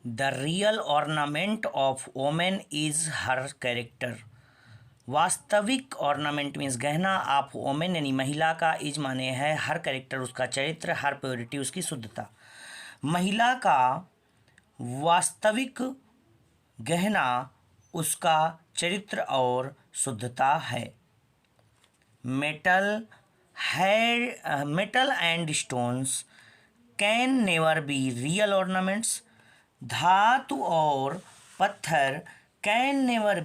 The real ornament of women is her character. वास्तविक ornament means गहना of women यानी महिला का इज माने है हर कैरेक्टर उसका चरित्र, हर प्योरिटी उसकी शुद्धता। महिला का वास्तविक गहना उसका चरित्र और शुद्धता है। Metal and stones can never be real ornaments. धातु और पत्थर कैन नेवर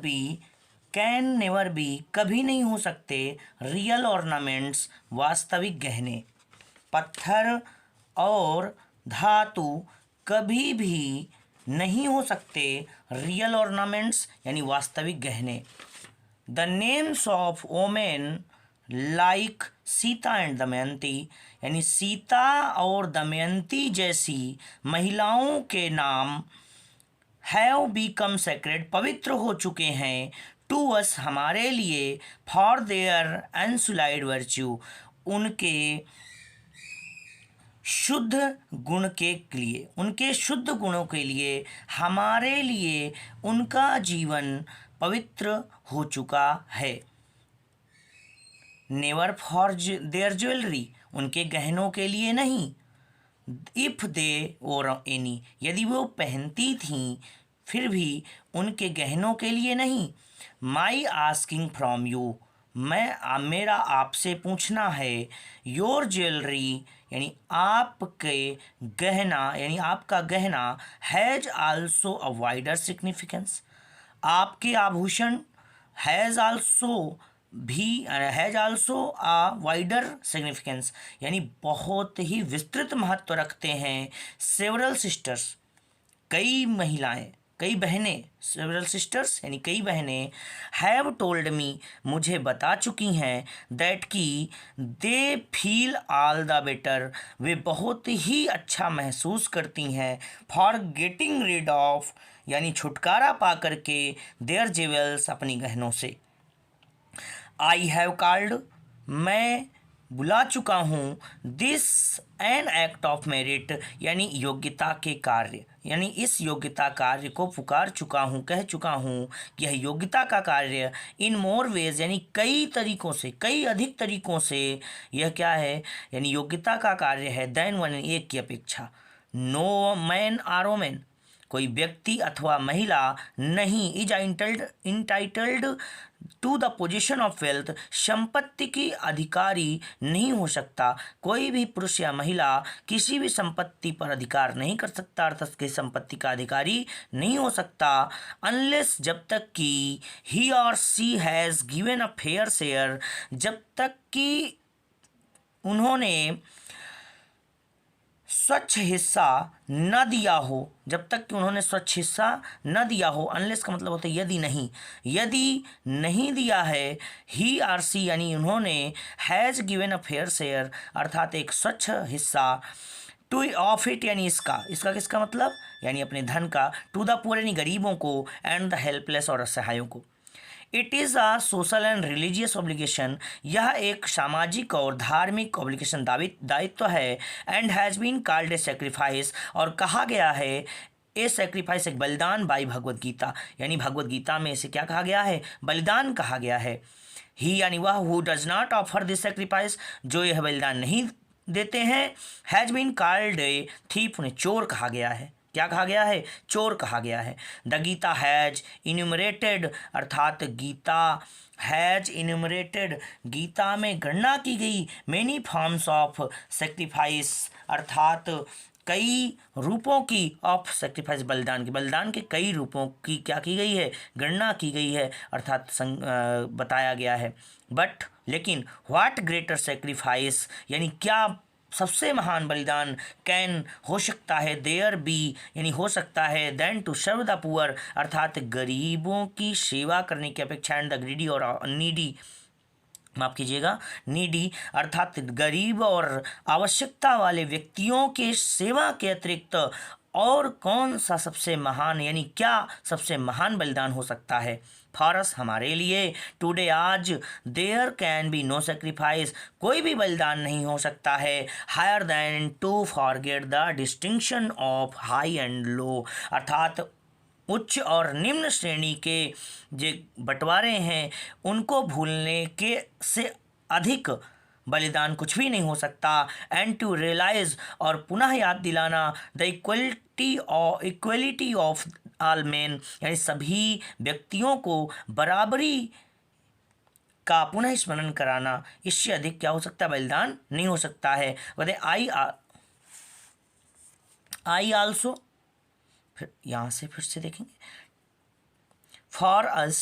बी कभी नहीं हो सकते रियल ऑर्नामेंट्स वास्तविक गहने। पत्थर और धातु कभी भी नहीं हो सकते रियल ऑर्नामेंट्स यानी वास्तविक गहने। The names of women like Sita and Damayanti यानी सीता और दमयंती जैसी महिलाओं के नाम हैव बीकम सेक्रेड पवित्र हो चुके हैं टू अस हमारे लिए फॉर देयर अनसुलाइड वर्च्यू उनके शुद्ध गुण के लिए, उनके शुद्ध गुणों के लिए हमारे लिए उनका जीवन पवित्र हो चुका है। नेवर फॉर देयर ज्वेलरी उनके गहनों के लिए नहीं। इफ दे और एनी यदि वो पहनती थीं फिर भी उनके गहनों के लिए नहीं। माई आस्किंग फ्रॉम यू मेरा आपसे पूछना है। योर ज्वेलरी यानी आपके गहना यानी आपका गहना has also a wider significance आपके आभूषण has also a wider significance यानी बहुत ही विस्तृत महत्व रखते हैं। सेवरल सिस्टर्स कई महिलाएं, कई बहनें, सेवरल सिस्टर्स यानी कई बहनें हैव टोल्ड मी मुझे बता चुकी हैं दैट कि they feel all the better way बहुत ही अच्छा महसूस करती हैं फॉर गेटिंग रिड ऑफ यानी छुटकारा पा करके देयर ज्वेल्स अपनी गहनों से। आई हैव कॉल्ड मैं बुला चुका हूँ this an act of merit यानी योग्यता के कार्य यानी इस योग्यता कार्य को पुकार चुका हूँ, कह चुका हूँ कि यह योग्यता का कार्य इन मोर वेज यानी कई तरीक़ों से, कई अधिक तरीक़ों से यह क्या है यानी योग्यता का कार्य है देन वन एक की अपेक्षा। नो मैन आर वोमेन कोई व्यक्ति अथवा महिला नहीं is entitled to the position of wealth संपत्ति की अधिकारी नहीं हो सकता। कोई भी पुरुष या महिला किसी भी संपत्ति पर अधिकार नहीं कर सकता अर्थात उसकी संपत्ति का अधिकारी नहीं हो सकता अनलेस जब तक कि he or she has given a fair share जब तक कि उन्होंने स्वच्छ हिस्सा न दिया हो, जब तक कि उन्होंने स्वच्छ हिस्सा न दिया हो। अनलेस का मतलब होता है यदि नहीं दिया है ही आर सी यानी उन्होंने has given a fair share अर्थात एक स्वच्छ हिस्सा टू ऑफ इट यानी इसका किसका मतलब यानी अपने धन का टू द पुअर यानी गरीबों को एंड द हेल्पलेस और असहायों को। It is a social and religious obligation यह एक सामाजिक और धार्मिक ऑब्लिगेशन दायित्व है and has been called a sacrifice और कहा गया है ए सेक्रीफाइस एक बलिदान बाई भगवद गीता यानी भगवद गीता में इसे क्या कहा गया है बलिदान कहा गया है। ही यानी वह who does not offer this sacrifice जो यह बलिदान नहीं देते हैं has been called a thief उन्हें चोर कहा गया है। क्या कहा गया है चोर कहा गया है। द गीता हैज इन्यूमरेटेड अर्थात गीता हैज इन्यूमरेटेड गीता में गणना की गई मैनी फॉर्म्स ऑफ सेक्रीफाइस अर्थात कई रूपों की ऑफ सेक्रीफाइस बलिदान के कई रूपों की क्या की गई है गणना की गई है अर्थात बताया गया है। बट लेकिन व्हाट ग्रेटर सेक्रीफाइस यानी क्या सबसे महान बलिदान कैन हो सकता है देयर बी यानी हो सकता है then to serve the poor अर्थात गरीबों की सेवा करने की अपेक्षा एंड द ग्रीडी और नीडी माफ़ कीजिएगा नीडी अर्थात गरीब और आवश्यकता वाले व्यक्तियों के सेवा के अतिरिक्त और कौन सा सबसे महान यानी क्या सबसे महान बलिदान हो सकता है फॉरस हमारे लिए टुडे आज there can be no sacrifice कोई भी बलिदान नहीं हो सकता है higher than to forget the distinction of high and low अर्थात उच्च और निम्न श्रेणी के जो बंटवारे हैं उनको भूलने के से अधिक बलिदान कुछ भी नहीं हो सकता एंड टू रियलाइज और पुनः याद दिलाना the equality of all man यानी सभी व्यक्तियों को बराबरी का पुनः स्मरण कराना इससे अधिक क्या हो सकता है बलिदान नहीं हो सकता है कहते आई आल्सो फिर यहाँ से फिर से देखेंगे फॉर अस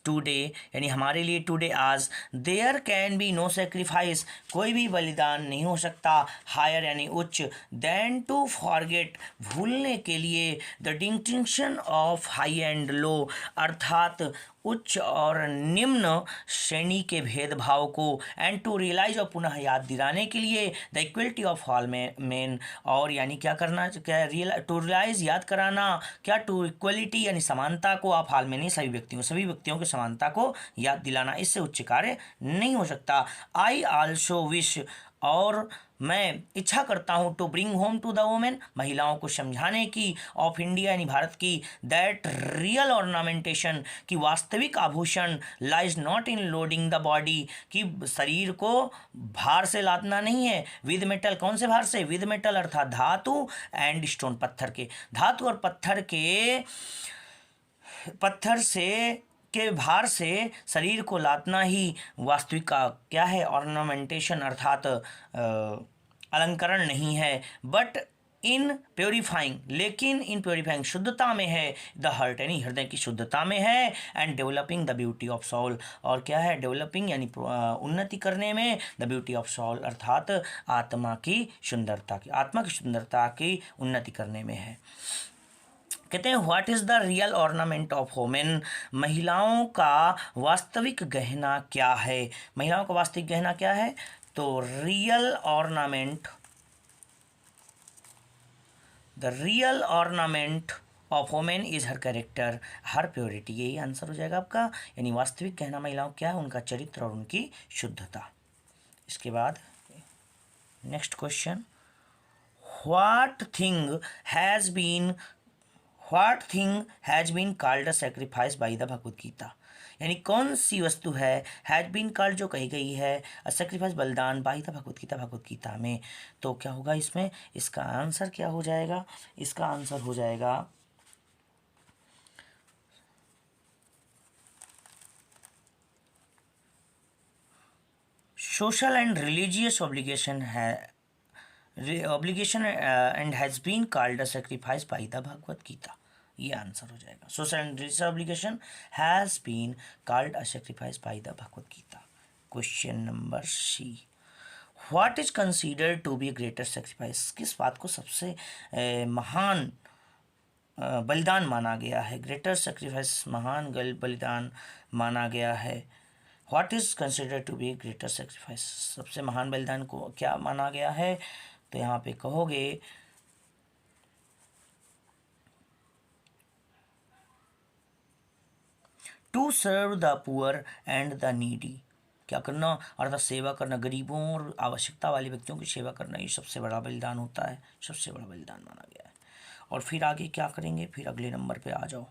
टूडे यानी हमारे लिए टुडे आज there can be no sacrifice कोई भी बलिदान नहीं हो सकता हायर यानी उच्च देन टू फॉरगेट भूलने के लिए the distinction of high and low अर्थात उच्च और निम्न श्रेणी के भेदभाव को एंड टू रियलाइज और पुनः याद दिलाने के लिए the equality of all main और यानी क्या करना क्या टू रियलाइज याद कराना क्या टू इक्वलिटी यानी समानता को ऑफ ऑल मेन सभी व्यक्तियों की समानता को याद दिलाना इससे उच्च कार्य नहीं हो सकता आई आल्सो विश और मैं इच्छा करता हूँ to bring home to the women महिलाओं को समझाने की ऑफ इंडिया यानी भारत की दैट रियल ऑर्नामेंटेशन की वास्तविक आभूषण lies not in loading the body कि शरीर को भार से लादना नहीं है विद मेटल कौन से भार से विद मेटल अर्थात धातु एंड स्टोन पत्थर के धातु और पत्थर से के भार से शरीर को लादना ही वास्तविक का क्या है ऑर्नामेंटेशन अर्थात अलंकरण नहीं है बट इन प्योरीफाइंग लेकिन इन प्योरीफाइंग शुद्धता में है द हर्ट यानी हृदय की शुद्धता में है and developing the beauty of soul और क्या है डेवलपिंग यानी उन्नति करने में द ब्यूटी ऑफ सोल अर्थात आत्मा की सुंदरता की उन्नति करने में है कहते हैं what is the real ornament of women महिलाओं का वास्तविक गहना क्या है महिलाओं का वास्तविक गहना क्या है तो real ornament of women is her character her purity यही आंसर हो जाएगा आपका यानी वास्तविक गहना महिलाओं क्या है उनका चरित्र और उनकी शुद्धता इसके बाद next question what thing has been called a sacrifice by the Bhagavad Gita यानी कौन सी वस्तु है हैज़ बीन कॉल्ड जो कही गई है अ सेक्रीफाइस बलिदान बाय द भगवद गीता में तो क्या होगा इसमें इसका आंसर क्या हो जाएगा इसका आंसर हो जाएगा social and religious obligation and has been called a sacrifice by the Bhagavad Gita ये आंसर हो जाएगा social and religious obligation has been called a sacrifice by the Bhagavad Gita question number C what is considered to be greater sacrifice किस बात को सबसे महान बलिदान माना गया है ग्रेटर सेक्रीफाइस महान बलिदान माना गया है what is considered to be greater sacrifice सबसे महान बलिदान को क्या माना गया है तो यहाँ पे कहोगे to serve the poor and the needy क्या करना अर्थात सेवा करना गरीबों और आवश्यकता वाले व्यक्तियों की सेवा करना ये सबसे बड़ा बलिदान होता है सबसे बड़ा बलिदान माना गया है और फिर आगे क्या करेंगे फिर अगले नंबर पे आ जाओ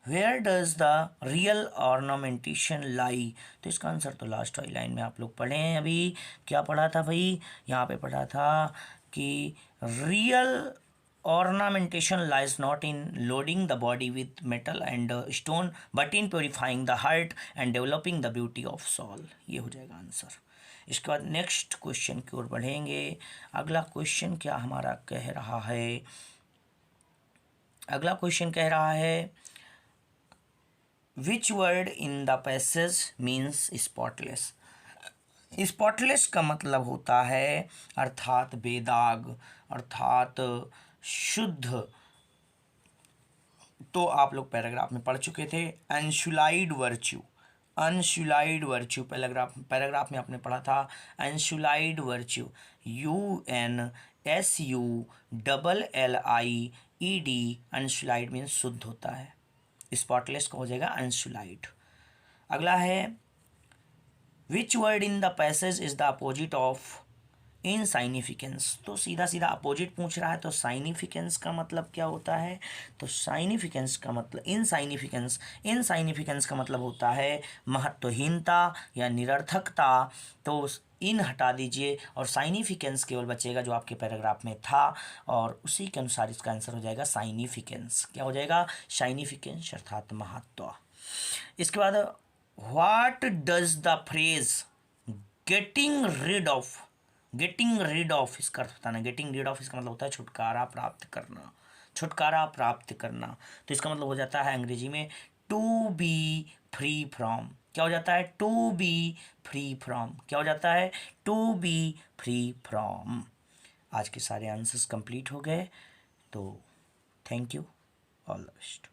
where does the real ornamentation lie तो इसका आंसर तो लास्ट वाली लाइन में आप लोग पढ़े हैं अभी क्या पढ़ा था भाई यहाँ पे पढ़ा था कि real ornamentation lies not in loading the body with metal and stone but in purifying the heart and developing the beauty of soul ये हो जाएगा आंसर इसके बाद नेक्स्ट क्वेश्चन की ओर बढ़ेंगे अगला क्वेश्चन क्या हमारा कह रहा है अगला क्वेश्चन कह रहा है which word in the passage means spotless spotless का मतलब होता है अर्थात बेदाग अर्थात शुद्ध तो आप लोग पैराग्राफ में पढ़ चुके थे अनशुलाइड वर्च्यू अनसुलाइड वर्च्यू, पैराग्राफ में आपने पढ़ा था अनसुलाइड वर्च्यू, UNSULLIED, अनसुलाइड मीन्स शुद्ध होता है, स्पॉटलेस का हो जाएगा अनसुलाइड। अगला है which word in the passage is the opposite of insignificance. तो सीधा सीधा अपोजिट पूछ रहा है, तो साइनिफिकेंस का मतलब क्या होता है, तो साइनिफिकेंस का मतलब इनसाइनिफिकेंस का मतलब होता है महत्वहीनता या निरर्थकता। तो इन हटा दीजिए और साइनिफिकेंस केवल बचेगा जो आपके पैराग्राफ में था, और उसी के अनुसार इसका आंसर हो जाएगा साइनिफिकेंस। क्या हो जाएगा, साइनिफिकेंस अर्थात महत्व। इसके बाद what does the phrase getting rid of इसका अर्थ बताना। गेटिंग रिड ऑफ इसका मतलब होता है छुटकारा प्राप्त करना, छुटकारा प्राप्त करना। तो इसका मतलब हो जाता है अंग्रेजी में टू बी फ्री फ्रॉम। क्या हो जाता है, टू बी फ्री फ्रॉम। क्या हो जाता है, टू बी फ्री फ्रॉम। आज के सारे आंसर्स कंप्लीट हो गए, तो thank you, all the best.